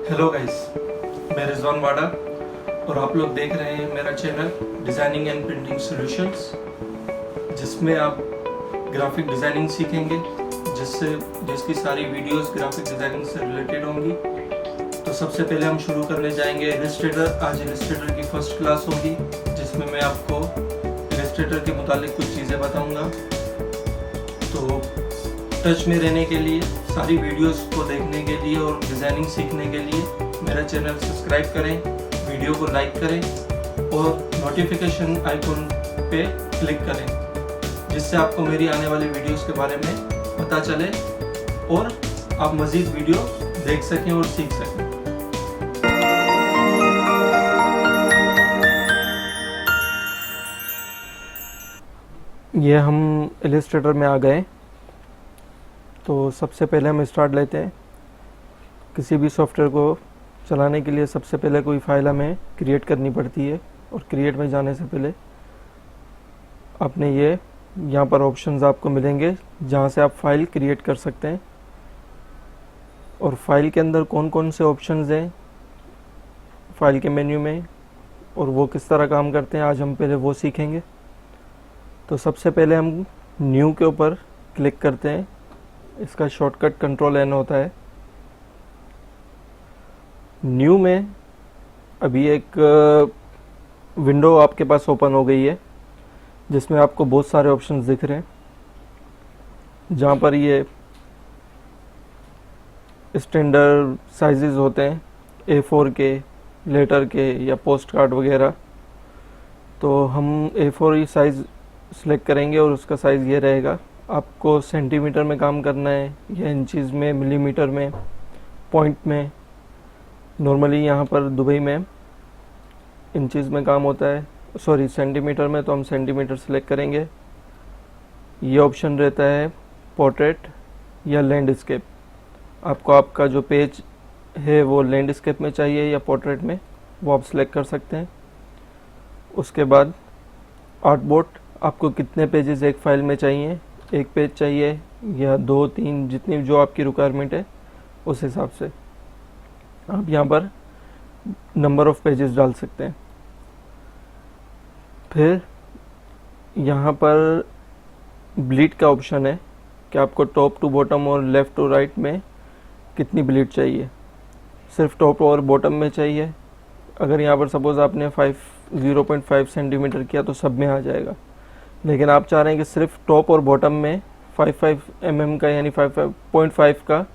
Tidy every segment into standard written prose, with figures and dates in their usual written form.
Hello guys, मैं रिजवान वाडा और आप लोग देख रहे हैं मेरा channel designing and printing solutions, जिसमें आप ग्राफिक डिज़ाइनिंग सीखेंगे, जिसकी सारी वीडियोस ग्राफिक डिज़ाइनिंग से रिलेटेड होंगी। तो सबसे पहले हम शुरू करने जाएंगे इलस्ट्रेटर। आज इलस्ट्रेटर की फर्स्ट क्लास होगी, जिसमें मैं आपको इलस्ट्रेटर के मुतालिक कुछ चीज़ें बताऊंगा। तो टच में रहने के लिए, सारी वीडियोस को देखने के लिए और डिज़ाइनिंग सीखने के लिए मेरा चैनल सब्सक्राइब करें, वीडियो को लाइक करें और नोटिफिकेशन आइकन पे क्लिक करें, जिससे आपको मेरी आने वाली वीडियोस के बारे में पता चले और आप मज़ीद वीडियो देख सकें और सीख सकें। ये हम इलस्ट्रेटर में आ गए। तो सबसे पहले हम स्टार्ट लेते हैं। किसी भी सॉफ्टवेयर को चलाने के लिए सबसे पहले कोई फाइल हमें क्रिएट करनी पड़ती है, और क्रिएट में जाने से पहले आपने यहाँ पर ऑप्शंस आपको मिलेंगे जहाँ से आप फाइल क्रिएट कर सकते हैं। और फाइल के अंदर कौन कौन से ऑप्शंस हैं फाइल के मेन्यू में और वो किस तरह काम करते हैं, आज हम पहले वो सीखेंगे। तो सबसे पहले हम न्यू के ऊपर क्लिक करते हैं। इसका शॉर्टकट Ctrl+N होता है। न्यू में अभी एक विंडो आपके पास ओपन हो गई है, जिसमें आपको बहुत सारे ऑप्शंस दिख रहे हैं, जहाँ पर ये स्टैंडर्ड साइजेस होते हैं A4 के, लेटर के या पोस्ट कार्ड वगैरह। तो हम A4 ही साइज़ सेलेक्ट करेंगे और उसका साइज़ ये रहेगा। आपको सेंटीमीटर में काम करना है या इंचज़ में, मिलीमीटर में, पॉइंट में। नॉर्मली यहाँ पर दुबई में इंचज़ में काम होता है, सॉरी सेंटीमीटर में, तो हम सेंटीमीटर सेलेक्ट करेंगे। ये ऑप्शन रहता है पोर्ट्रेट या लैंडस्केप। आपको आपका जो पेज है वो लैंडस्केप में चाहिए या पोर्ट्रेट में, वो आप सेलेक्ट कर सकते हैं। उसके बाद आर्टबोर्ड, आपको कितने पेजेस एक फाइल में चाहिए, एक पेज चाहिए या 2, 3, जितनी जो आपकी रिक्वायरमेंट है उस हिसाब से आप यहाँ पर नंबर ऑफ़ पेजेस डाल सकते हैं। फिर यहाँ पर ब्लीड का ऑप्शन है कि आपको टॉप टू बॉटम और लेफ़्ट टू राइट में कितनी ब्लीड चाहिए। सिर्फ टॉप और बॉटम में चाहिए। अगर यहाँ पर सपोज़ आपने 0.5 सेंटीमीटर किया तो सब में आ जाएगा, लेकिन आप चाह रहे हैं कि सिर्फ टॉप और बॉटम में 5 mm का यानी 5.5 का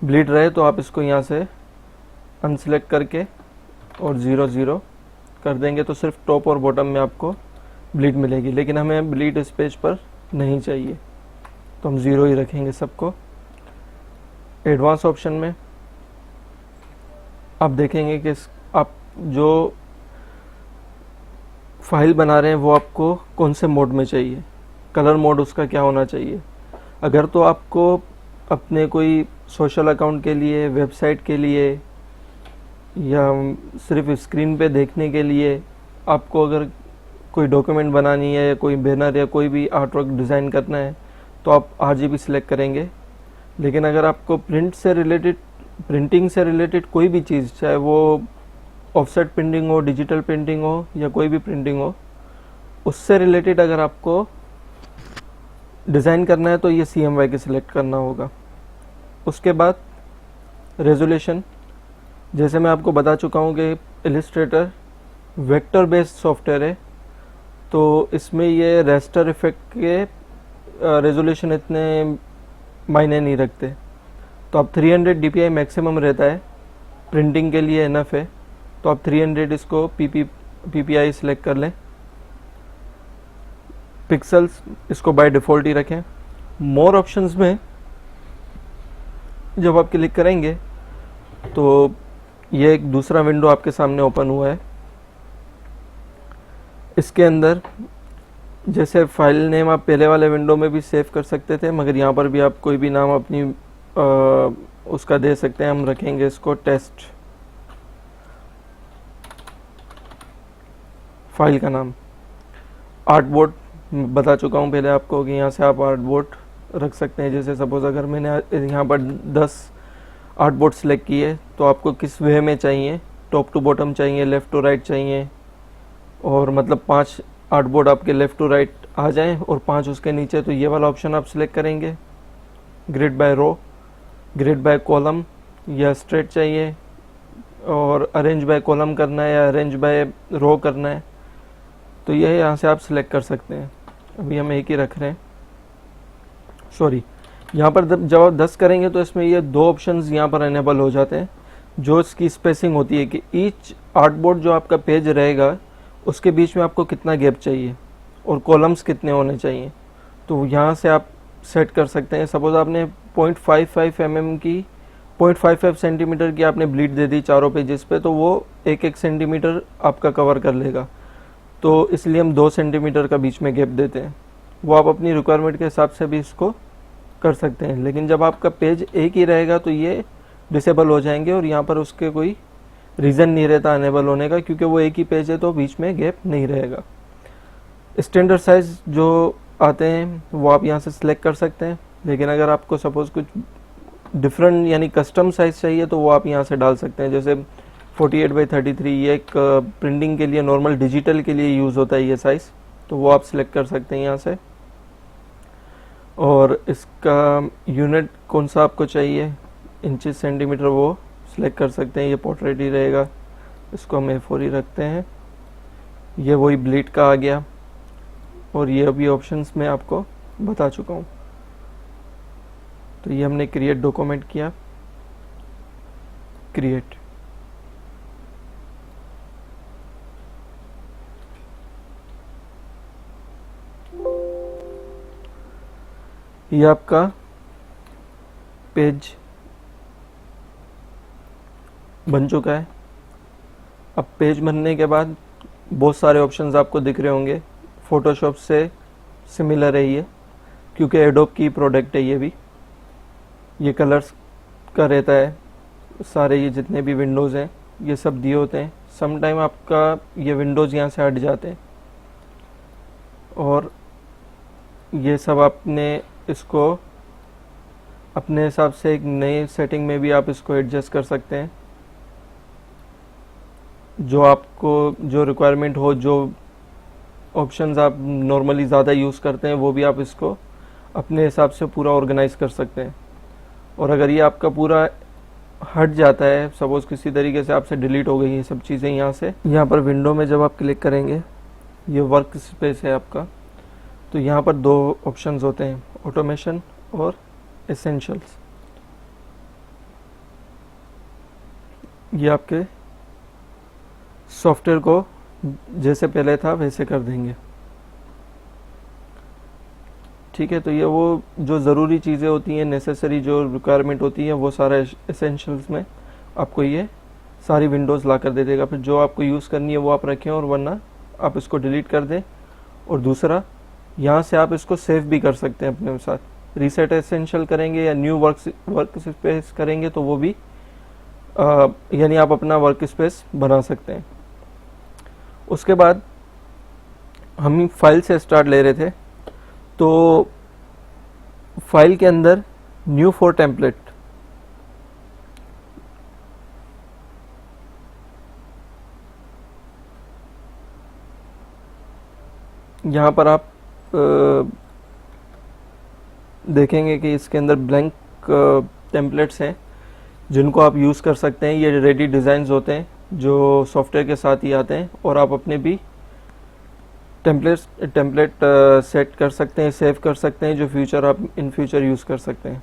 ब्लीड रहे, तो आप इसको यहाँ से अनसेलेक्ट करके और 0 कर देंगे, तो सिर्फ टॉप और बॉटम में आपको ब्लीड मिलेगी। लेकिन हमें ब्लीड इस पेज पर नहीं चाहिए, तो हम 0 ही रखेंगे सबको। एडवांस ऑप्शन में आप देखेंगे कि आप जो फाइल बना रहे हैं वो आपको कौन से मोड में चाहिए, कलर मोड उसका क्या होना चाहिए। अगर तो आपको अपने कोई सोशल अकाउंट के लिए, वेबसाइट के लिए या सिर्फ स्क्रीन पे देखने के लिए आपको अगर कोई डॉक्यूमेंट बनानी है या कोई बैनर या कोई भी आर्ट वर्क डिज़ाइन करना है, तो आप RGB सिलेक्ट करेंगे। लेकिन अगर आपको प्रिंटिंग से रिलेटेड कोई भी चीज़, चाहे वो ऑफसेट प्रिंटिंग हो, डिजिटल प्रिंटिंग हो या कोई भी प्रिंटिंग हो, उससे रिलेटेड अगर आपको डिज़ाइन करना है तो ये CMYK सिलेक्ट करना होगा। उसके बाद रेजोल्यूशन, जैसे मैं आपको बता चुका हूँ कि इलस्ट्रेटर वेक्टर बेस्ड सॉफ्टवेयर है, तो इसमें ये रेस्टर इफेक्ट के रेजोल्यूशन इतने मायने नहीं रखते। तो आप 300 dpi मैक्सिमम रहता है, प्रिंटिंग के लिए इनफ है, तो आप 300 इसको PPI सिलेक्ट कर लें। पिक्सल्स इसको बाय डिफ़ॉल्ट ही रखें। मोर ऑप्शंस में जब आप क्लिक करेंगे तो ये एक दूसरा विंडो आपके सामने ओपन हुआ है। इसके अंदर जैसे फाइल नेम आप पहले वाले विंडो में भी सेव कर सकते थे, मगर यहाँ पर भी आप कोई भी नाम अपनी उसका दे सकते हैं। हम रखेंगे इसको टेस्ट, फाइल का नाम। आर्टबोर्ड बता चुका हूँ पहले आपको कि यहाँ से आप आर्टबोर्ड रख सकते हैं। जैसे सपोज़ अगर मैंने यहाँ पर 10 आर्टबोर्ड सेलेक्ट किए तो आपको किस वे में चाहिए, टॉप टू बॉटम चाहिए, लेफ़्ट टू राइट चाहिए, और मतलब 5 आर्टबोर्ड आपके लेफ़्ट टू राइट आ जाएं और 5 उसके नीचे, तो ये वाला ऑप्शन आप सिलेक्ट करेंगे। Grid by row, grid by column या स्ट्रेट चाहिए, और अरेंज बाय कॉलम करना है या अरेंज बाय रो करना है, तो ये यहाँ से आप सिलेक्ट कर सकते हैं। अभी हम एक ही रख रहे हैं, सॉरी। यहाँ पर जब आप 10 करेंगे तो इसमें ये 2 ऑप्शंस यहाँ पर अनेबल हो जाते हैं, जो इसकी स्पेसिंग होती है कि ईच आर्टबोर्ड जो आपका पेज रहेगा उसके बीच में आपको कितना गैप चाहिए और कॉलम्स कितने होने चाहिए। तो यहाँ से आप सेट कर सकते हैं। सपोज़ आपने 0.55 mm की 0.55 सेंटीमीटर की आपने ब्लीड दे दी चारों पेजेस पे, तो वो 1-1 सेंटीमीटर आपका कवर कर लेगा, तो इसलिए हम 2 सेंटीमीटर का बीच में गैप देते हैं। वो आप अपनी रिक्वायरमेंट के हिसाब से भी इसको कर सकते हैं, लेकिन जब आपका पेज एक ही रहेगा तो ये डिसेबल हो जाएंगे और यहाँ पर उसके कोई रीज़न नहीं रहता अनेबल होने का, क्योंकि वो एक ही पेज है तो बीच में गैप नहीं रहेगा। स्टैंडर्ड साइज़ जो आते हैं वो आप यहाँ से सिलेक्ट कर सकते हैं, लेकिन अगर आपको सपोज़ कुछ डिफरेंट यानी कस्टम साइज़ चाहिए तो वो आप यहाँ से डाल सकते हैं। जैसे 48/33 ये एक प्रिंटिंग के लिए, नॉर्मल डिजिटल के लिए यूज़ होता है ये साइज़, तो वो आप सिलेक्ट कर सकते हैं यहाँ से। और इसका यूनिट कौन सा आपको चाहिए, इंचेस सेंटीमीटर, वो सिलेक्ट कर सकते हैं। ये पोर्ट्रेट ही रहेगा, इसको हम A4 ही रखते हैं। ये वही ब्लीड का आ गया, और ये अभी ऑप्शंस में आपको बता चुका हूँ। तो ये हमने क्रिएट डॉक्यूमेंट किया, क्रिएट। ये आपका पेज बन चुका है। अब पेज बनने के बाद बहुत सारे ऑप्शंस आपको दिख रहे होंगे। फ़ोटोशॉप से सिमिलर है ये, क्योंकि एडोब की प्रोडक्ट है ये भी। ये कलर्स का रहता है, सारे ये जितने भी विंडोज़ हैं ये सब दिए होते हैं। सम टाइम आपका ये विंडोज़ यहाँ से हट जाते हैं, और ये सब आपने इसको अपने हिसाब से एक नई सेटिंग में भी आप इसको एडजस्ट कर सकते हैं, जो आपको जो रिक्वायरमेंट हो, जो ऑप्शंस आप नॉर्मली ज़्यादा यूज़ करते हैं वो भी आप इसको अपने हिसाब से पूरा ऑर्गेनाइज कर सकते हैं। और अगर ये आपका पूरा हट जाता है, सपोज़ किसी तरीके से आपसे डिलीट हो गई ये सब चीज़ें यहाँ से, यहाँ पर विंडो में जब आप क्लिक करेंगे, ये वर्क स्पेस है आपका, तो यहाँ पर 2 ऑप्शंस होते हैं, ऑटोमेशन और एसेंशियल्स। ये आपके सॉफ्टवेयर को जैसे पहले था वैसे कर देंगे, ठीक है। तो ये वो जो ज़रूरी चीज़ें होती हैं, नेसेसरी जो रिक्वायरमेंट होती है, वो सारा एसेंशियल्स में आपको ये सारी विंडोज़ ला कर दे देगा। फिर जो आपको यूज़ करनी है वो आप रखें, और वरना आप इसको डिलीट कर दें। और दूसरा, यहाँ से आप इसको सेव भी कर सकते हैं अपने साथ। रीसेट एसेंशियल करेंगे या न्यू वर्क स्पेस करेंगे तो वो भी यानी आप अपना वर्क स्पेस बना सकते हैं। उसके बाद हम फाइल से स्टार्ट ले रहे थे, तो फाइल के अंदर न्यू फॉर टेम्पलेट, यहाँ पर आप देखेंगे कि इसके अंदर ब्लैंक टेम्पलेट्स हैं जिनको आप यूज़ कर सकते हैं। ये रेडी डिज़ाइंस होते हैं जो सॉफ्टवेयर के साथ ही आते हैं, और आप अपने भी टेम्पलेट सेट कर सकते हैं, सेव कर सकते हैं, जो आप इन फ्यूचर यूज़ कर सकते हैं।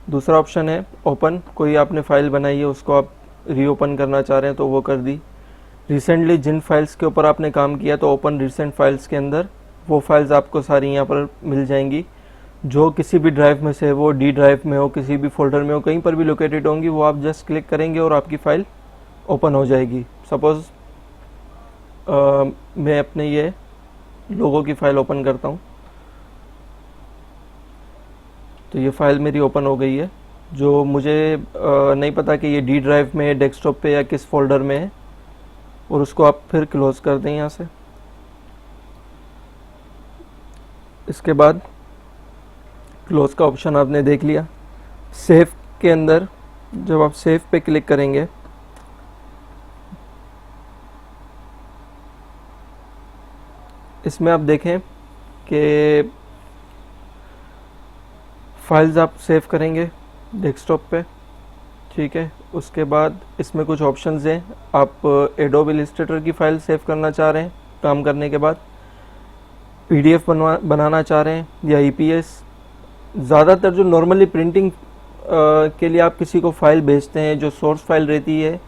दूसरा ऑप्शन है ओपन। कोई आपने फ़ाइल बनाई है, उसको आप रीओपन करना चाह रहे हैं तो वो कर दी। रिसेंटली जिन फाइल्स के ऊपर आपने काम किया, तो ओपन रिसेंट फाइल्स के अंदर वो फाइल्स आपको सारी यहाँ पर मिल जाएंगी, जो किसी भी ड्राइव में से, वो डी ड्राइव में हो, किसी भी फोल्डर में हो, कहीं पर भी लोकेटेड होंगी, वो आप जस्ट क्लिक करेंगे और आपकी फ़ाइल ओपन हो जाएगी। सपोज़ मैं अपने ये लोगों की फ़ाइल ओपन करता हूँ, तो ये फ़ाइल मेरी ओपन हो गई है। जो मुझे नहीं पता कि ये डी ड्राइव में है, डेस्कटॉप पे, या किस फोल्डर में है, और उसको आप फिर क्लोज़ कर दें यहाँ से। इसके बाद क्लोज़ का ऑप्शन आपने देख लिया। सेव के अंदर जब आप सेव पे क्लिक करेंगे, इसमें आप देखें कि फाइल्स आप सेव करेंगे डेस्कटॉप पे, ठीक है। उसके बाद इसमें कुछ ऑप्शंस हैं। आप एडोब इलस्ट्रेटर की फ़ाइल सेव करना चाह रहे हैं काम करने के बाद, पीडीएफ बनाना चाह रहे हैं, या ईपीएस। ज़्यादातर जो नॉर्मली प्रिंटिंग के लिए आप किसी को फ़ाइल भेजते हैं, जो सोर्स फाइल रहती है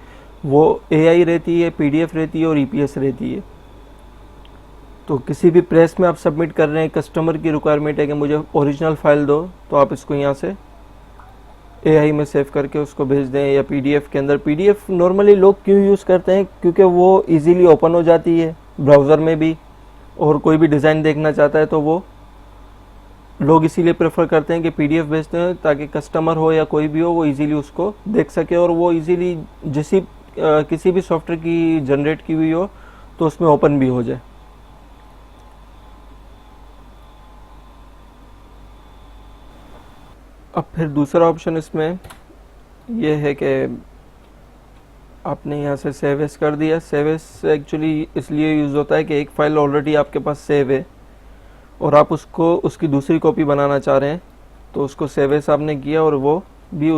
वो एआई रहती है, पीडीएफ रहती है और ईपीएस रहती है। तो किसी भी प्रेस में आप सबमिट कर रहे हैं, कस्टमर की रिक्वायरमेंट है कि मुझे ओरिजिनल फ़ाइल दो, तो आप इसको यहाँ से एआई में सेव करके उसको भेज दें, या पीडीएफ के अंदर। पीडीएफ नॉर्मली लोग क्यों यूज़ करते हैं? क्योंकि वो इजीली ओपन हो जाती है ब्राउज़र में भी, और कोई भी डिज़ाइन देखना चाहता है तो वो लोग इसीलिए प्रेफर करते हैं कि पीडीएफ भेजते हैं, ताकि कस्टमर हो या कोई भी हो वो इजीली उसको देख सके, और वो इजीली किसी भी सॉफ्टवेयर की जनरेट की हुई हो तो उसमें ओपन भी हो जाए। अब फिर दूसरा ऑप्शन इसमें ये है कि आपने यहाँ से सेव एज कर दिया। सेव एज एक्चुअली इसलिए यूज़ होता है कि एक फ़ाइल ऑलरेडी आपके पास सेव है और आप उसको उसकी दूसरी कॉपी बनाना चाह रहे हैं, तो उसको सेव एज आपने किया और वो भी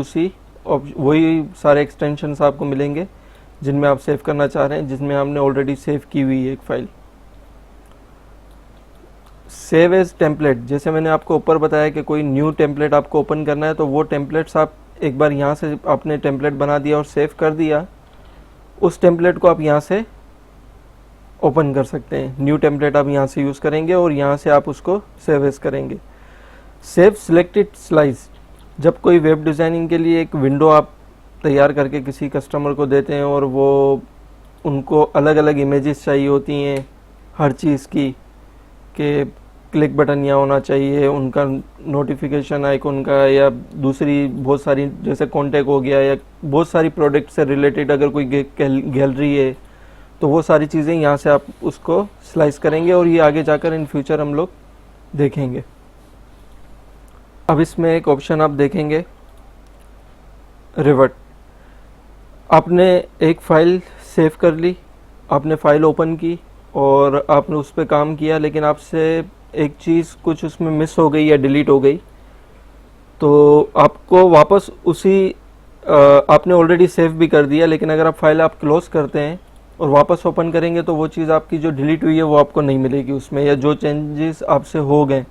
वही सारे एक्सटेंशंस आपको मिलेंगे जिनमें आप सेव करना चाह रहे हैं, जिसमें आपने ऑलरेडी सेव की हुई है एक फ़ाइल। सेव एज टेम्पलेट, जैसे मैंने आपको ऊपर बताया कि कोई न्यू टेम्पलेट आपको ओपन करना है, तो वो टेम्पलेट्स आप एक बार यहाँ से आपने टेम्पलेट बना दिया और सेव कर दिया, उस टेम्पलेट को आप यहाँ से ओपन कर सकते हैं। न्यू टेम्पलेट आप यहाँ से यूज़ करेंगे और यहाँ से आप उसको सेव एज करेंगे। सेव सिलेक्टेड स्लाइस, जब कोई वेब डिज़ाइनिंग के लिए एक विंडो आप तैयार करके किसी कस्टमर को देते हैं और वो उनको अलग अलग इमेजेस चाहिए होती हैं हर चीज़ की, कि क्लिक बटन यहाँ होना चाहिए, उनका नोटिफिकेशन आइकन का, या दूसरी बहुत सारी जैसे कॉन्टैक्ट हो गया, या बहुत सारी प्रोडक्ट से रिलेटेड अगर कोई गैलरी है, तो वो सारी चीज़ें यहाँ से आप उसको स्लाइस करेंगे, और ये आगे जाकर इन फ्यूचर हम लोग देखेंगे। अब इसमें एक ऑप्शन आप देखेंगे रिवर्ट। आपने एक फ़ाइल सेव कर ली, आपने फ़ाइल ओपन की और आपने उस पर काम किया, लेकिन आपसे एक चीज़ कुछ उसमें मिस हो गई या डिलीट हो गई, तो आपको वापस आपने ऑलरेडी सेव भी कर दिया, लेकिन अगर आप फाइल आप क्लोज करते हैं और वापस ओपन करेंगे तो वो चीज़ आपकी जो डिलीट हुई है वो आपको नहीं मिलेगी उसमें, या जो चेंजेस आपसे हो गए।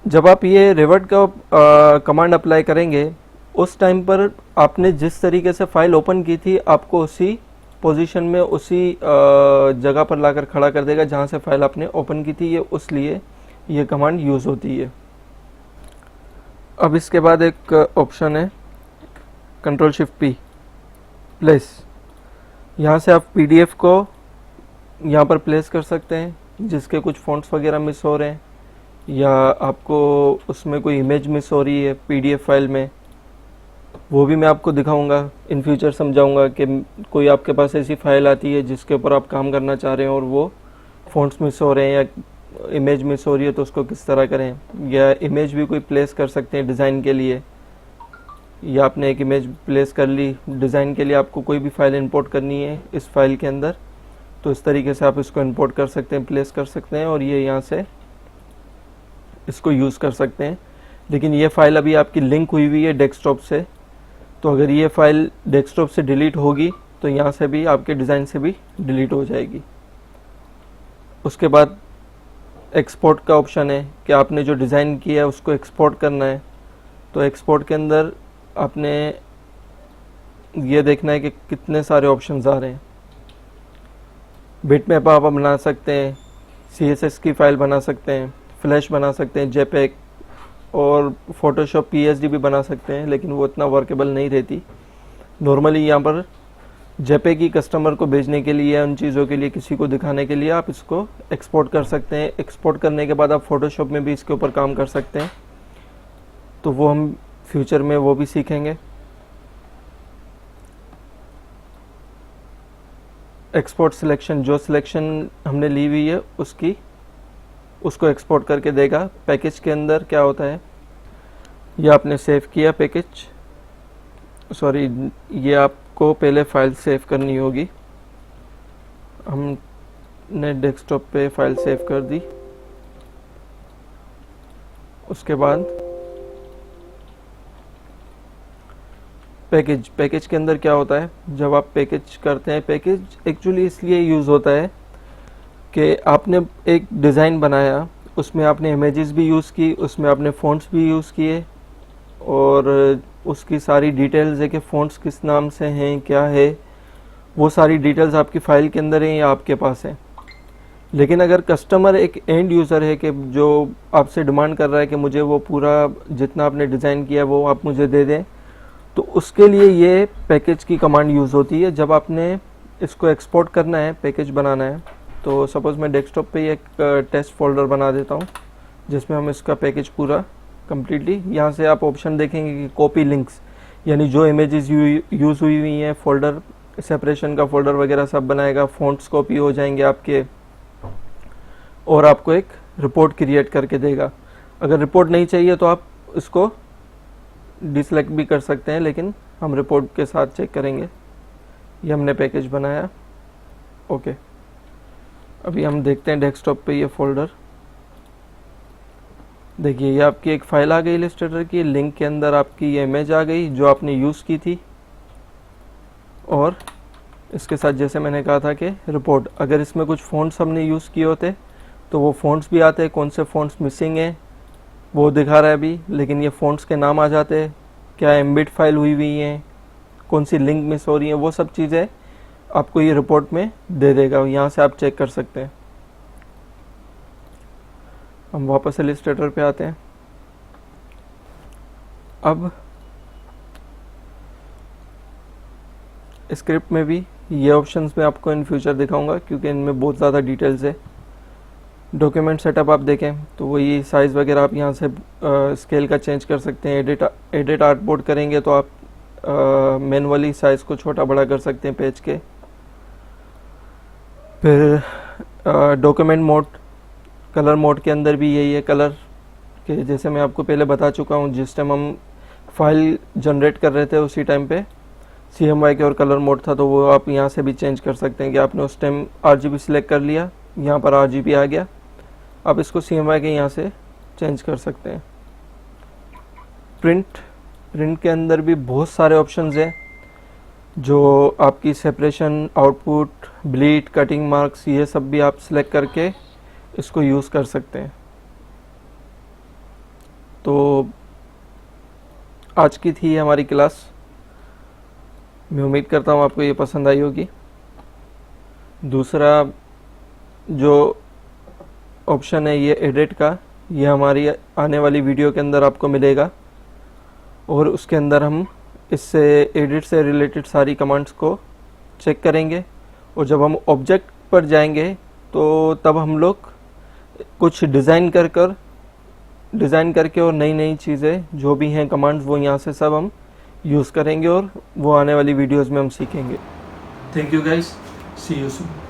जब आप ये रिवर्ट का कमांड अप्लाई करेंगे, उस टाइम पर आपने जिस तरीके से फ़ाइल ओपन की थी, आपको उसी पोजीशन में उसी जगह पर लाकर खड़ा कर देगा जहाँ से फाइल आपने ओपन की थी। ये उसलिए ये कमांड यूज़ होती है। अब इसके बाद एक ऑप्शन है कंट्रोल शिफ्ट पी प्लेस। यहाँ से आप पीडीएफ को यहाँ पर प्लेस कर सकते हैं, जिसके कुछ फ़ॉन्ट्स वगैरह मिस हो रहे हैं, या आपको उसमें कोई इमेज मिस हो रही है पीडीएफ फाइल में, वो भी मैं आपको दिखाऊंगा इन फ्यूचर, समझाऊंगा कि कोई आपके पास ऐसी फ़ाइल आती है जिसके ऊपर आप काम करना चाह रहे हैं और वो फ़ॉन्ट्स मिस हो रहे हैं या इमेज मिस हो रही है, तो उसको किस तरह करें। या इमेज भी कोई प्लेस कर सकते हैं डिज़ाइन के लिए, या आपने एक इमेज प्लेस कर ली डिज़ाइन के लिए, आपको कोई भी फ़ाइल इंपोर्ट करनी है इस फाइल के अंदर, तो इस तरीके से आप इसको इंपोर्ट कर सकते हैं, प्लेस कर सकते हैं, और ये यहाँ से इसको यूज़ कर सकते हैं। लेकिन ये फ़ाइल अभी आपकी लिंक हुई हुई है डेस्कटॉप से, तो अगर ये फ़ाइल डेस्कटॉप से डिलीट होगी तो यहाँ से भी आपके डिज़ाइन से भी डिलीट हो जाएगी। उसके बाद एक्सपोर्ट का ऑप्शन है कि आपने जो डिज़ाइन किया है उसको एक्सपोर्ट करना है, तो एक्सपोर्ट के अंदर आपने ये देखना है कि कितने सारे ऑप्शंस आ रहे हैं। बिटमैप आप बना सकते हैं, CSS की फ़ाइल बना सकते हैं, फ्लैश बना सकते हैं, जेपेग, और फोटोशॉप PSD भी बना सकते हैं, लेकिन वो इतना वर्केबल नहीं रहती। नॉर्मली यहाँ पर जेपेग की कस्टमर को भेजने के लिए, उन चीज़ों के लिए, किसी को दिखाने के लिए आप इसको एक्सपोर्ट कर सकते हैं। एक्सपोर्ट करने के बाद आप फोटोशॉप में भी इसके ऊपर काम कर सकते हैं, तो वो हम फ्यूचर में वो भी सीखेंगे। एक्सपोर्ट सिलेक्शन, जो सिलेक्शन हमने ली हुई है उसको एक्सपोर्ट करके देगा। पैकेज के अंदर क्या होता है, ये आपने सेव किया पैकेज, सॉरी ये आपको पहले फाइल सेव करनी होगी। हमने डेस्कटॉप पे फाइल सेव कर दी। उसके बाद पैकेज के अंदर क्या होता है, जब आप पैकेज करते हैं, पैकेज एक्चुअली इसलिए यूज़ होता है कि आपने एक डिज़ाइन बनाया, उसमें आपने इमेजेस भी यूज़ की, उसमें आपने फ़ॉन्ट्स भी यूज़ किए और उसकी सारी डिटेल्स है कि फ़ॉन्ट्स किस नाम से हैं, क्या है, वो सारी डिटेल्स आपकी फ़ाइल के अंदर हैं या आपके पास है। लेकिन अगर कस्टमर एक एंड यूज़र है कि जो आपसे डिमांड कर रहा है कि मुझे वो पूरा जितना आपने डिज़ाइन किया वो आप मुझे दे दें, तो उसके लिए ये पैकेज की कमांड यूज़ होती है। जब आपने इसको एक्सपोर्ट करना है, पैकेज बनाना है, तो सपोज़ मैं डेस्कटॉप पे एक टेस्ट फोल्डर बना देता हूँ जिसमें हम इसका पैकेज पूरा कम्प्लीटली, यहाँ से आप ऑप्शन देखेंगे कि कॉपी लिंक्स, यानी जो इमेजेस यूज़ हुई हुई हैं, फोल्डर सेपरेशन का फोल्डर वगैरह सब बनाएगा, फ़ॉन्ट्स कॉपी हो जाएंगे आपके, और आपको एक रिपोर्ट क्रिएट करके देगा। अगर रिपोर्ट नहीं चाहिए तो आप इसको डिसलेक्ट भी कर सकते हैं, लेकिन हम रिपोर्ट के साथ चेक करेंगे। ये हमने पैकेज बनाया, ओके। अभी हम देखते हैं डेस्कटॉप पे ये फोल्डर, देखिए ये आपकी एक फ़ाइल आ गई इलस्ट्रेटर की, लिंक के अंदर आपकी ये इमेज आ गई जो आपने यूज़ की थी, और इसके साथ जैसे मैंने कहा था कि रिपोर्ट, अगर इसमें कुछ फ़ॉन्ट्स हमने यूज़ किए होते तो वो फ़ॉन्ट्स भी आते हैं, कौन से फ़ॉन्ट्स मिसिंग हैं वो दिखा रहा है अभी, लेकिन ये फ़ॉन्ट्स के नाम आ जाते हैं, क्या एम्बेड फाइल हुई हुई हैं, कौन सी लिंक मिस हो रही है, वो सब चीज़ें आपको ये रिपोर्ट में दे देगा। यहाँ से आप चेक कर सकते हैं। हम वापस इलस्ट्रेटर पे आते हैं। अब स्क्रिप्ट में भी ये ऑप्शंस मैं आपको इन फ्यूचर दिखाऊंगा क्योंकि इनमें बहुत ज़्यादा डिटेल्स है। डॉक्यूमेंट सेटअप आप देखें तो वही साइज़ वगैरह आप यहाँ से स्केल का चेंज कर सकते हैं। एडिट आर्टबोर्ड करेंगे तो आप मैनुअली साइज़ को छोटा बड़ा कर सकते हैं पेज के। फिर डॉक्यूमेंट मोड, कलर मोड के अंदर भी यही है कलर के, जैसे मैं आपको पहले बता चुका हूँ, जिस टाइम हम फाइल जनरेट कर रहे थे उसी टाइम पे CMY के और कलर मोड था, तो वो आप यहाँ से भी चेंज कर सकते हैं कि आपने उस टाइम RGB सिलेक्ट कर लिया, यहाँ पर RGB आ गया, आप इसको CMY के यहाँ से चेंज कर सकते हैं। प्रिंट के अंदर भी बहुत सारे ऑप्शंस हैं जो आपकी separation, output, bleed, cutting marks, ये सब भी आप सिलेक्ट करके इसको यूज़ कर सकते हैं। तो आज की थी हमारी क्लास, मैं उम्मीद करता हूँ आपको ये पसंद आई होगी। दूसरा जो ऑप्शन है ये एडिट का, ये हमारी आने वाली वीडियो के अंदर आपको मिलेगा, और उसके अंदर हम इससे एडिट से रिलेटेड सारी कमांड्स को चेक करेंगे, और जब हम ऑब्जेक्ट पर जाएंगे तो तब हम लोग कुछ डिज़ाइन करके और नई नई चीज़ें जो भी हैं कमांड्स वो यहाँ से सब हम यूज़ करेंगे, और वो आने वाली वीडियोस में हम सीखेंगे। Thank you guys, see you soon.